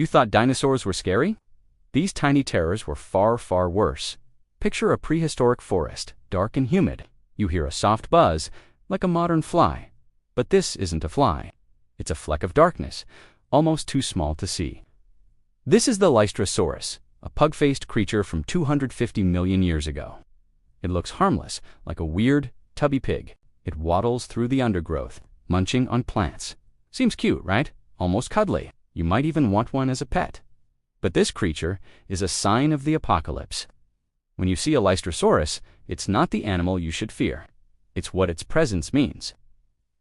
You thought dinosaurs were scary? These tiny terrors were far, far worse. Picture a prehistoric forest, dark and humid. You hear a soft buzz, like a modern fly. But this isn't a fly. It's a fleck of darkness, almost too small to see. This is the Lystrosaurus, a pug-faced creature from 250 million years ago. It looks harmless, like a weird, tubby pig. It waddles through the undergrowth, munching on plants. Seems cute, right? Almost cuddly. You might even want one as a pet. But this creature is a sign of the apocalypse. When you see a Lystrosaurus, it's not the animal you should fear. It's what its presence means.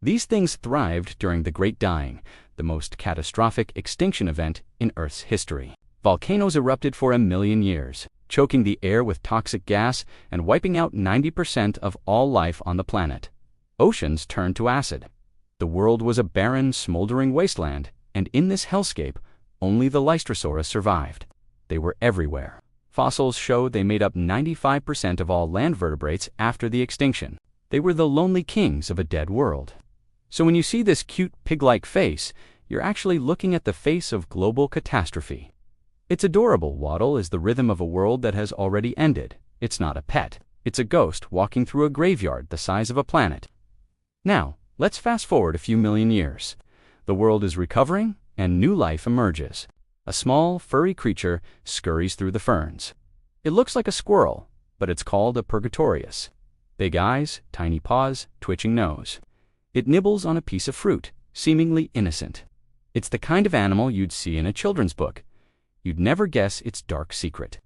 These things thrived during the Great Dying, the most catastrophic extinction event in Earth's history. Volcanoes erupted for 1 million years, choking the air with toxic gas and wiping out 90% of all life on the planet. Oceans turned to acid. The world was a barren, smoldering wasteland, and in this hellscape, only the Lystrosaurus survived. They were everywhere. Fossils show they made up 95% of all land vertebrates after the extinction. They were the lonely kings of a dead world. So when you see this cute pig-like face, you're actually looking at the face of global catastrophe. It's adorable. Waddle is the rhythm of a world that has already ended. It's not a pet. It's a ghost walking through a graveyard the size of a planet. Now, let's fast forward a few million years. The world is recovering, and new life emerges. A small, furry creature scurries through the ferns. It looks like a squirrel, but it's called a Purgatorius. Big eyes, tiny paws, twitching nose. It nibbles on a piece of fruit, seemingly innocent. It's the kind of animal you'd see in a children's book. You'd never guess its dark secret.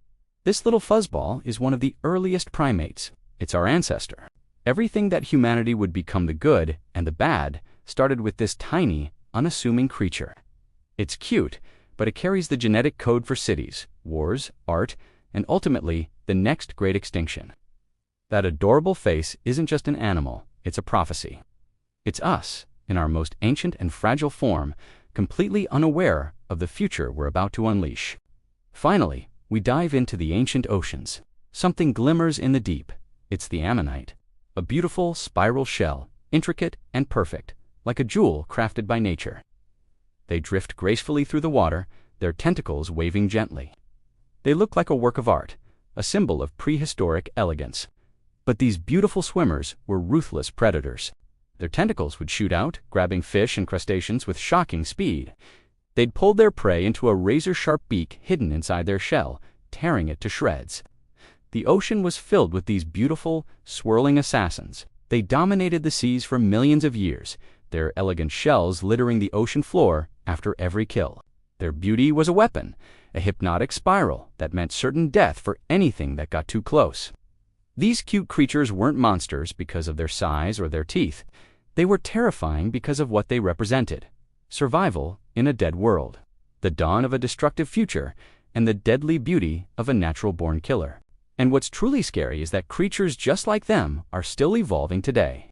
This little fuzzball is one of the earliest primates. It's our ancestor. Everything that humanity would become the good and the bad started with this tiny, unassuming creature. It's cute, but it carries the genetic code for cities, wars, art, and ultimately, the next great extinction. That adorable face isn't just an animal, it's a prophecy. It's us, in our most ancient and fragile form, completely unaware of the future we're about to unleash. Finally, we dive into the ancient oceans. Something glimmers in the deep. It's the ammonite, a beautiful spiral shell, intricate and perfect, like a jewel crafted by nature. They drift gracefully through the water, their tentacles waving gently. They look like a work of art, a symbol of prehistoric elegance. But these beautiful swimmers were ruthless predators. Their tentacles would shoot out, grabbing fish and crustaceans with shocking speed. They'd pull their prey into a razor-sharp beak hidden inside their shell, tearing it to shreds. The ocean was filled with these beautiful, swirling assassins. They dominated the seas for millions of years, their elegant shells littering the ocean floor after every kill. Their beauty was a weapon, a hypnotic spiral that meant certain death for anything that got too close. These cute creatures weren't monsters because of their size or their teeth. They were terrifying because of what they represented: survival in a dead world, the dawn of a destructive future, and the deadly beauty of a natural-born killer. And what's truly scary is that creatures just like them are still evolving today.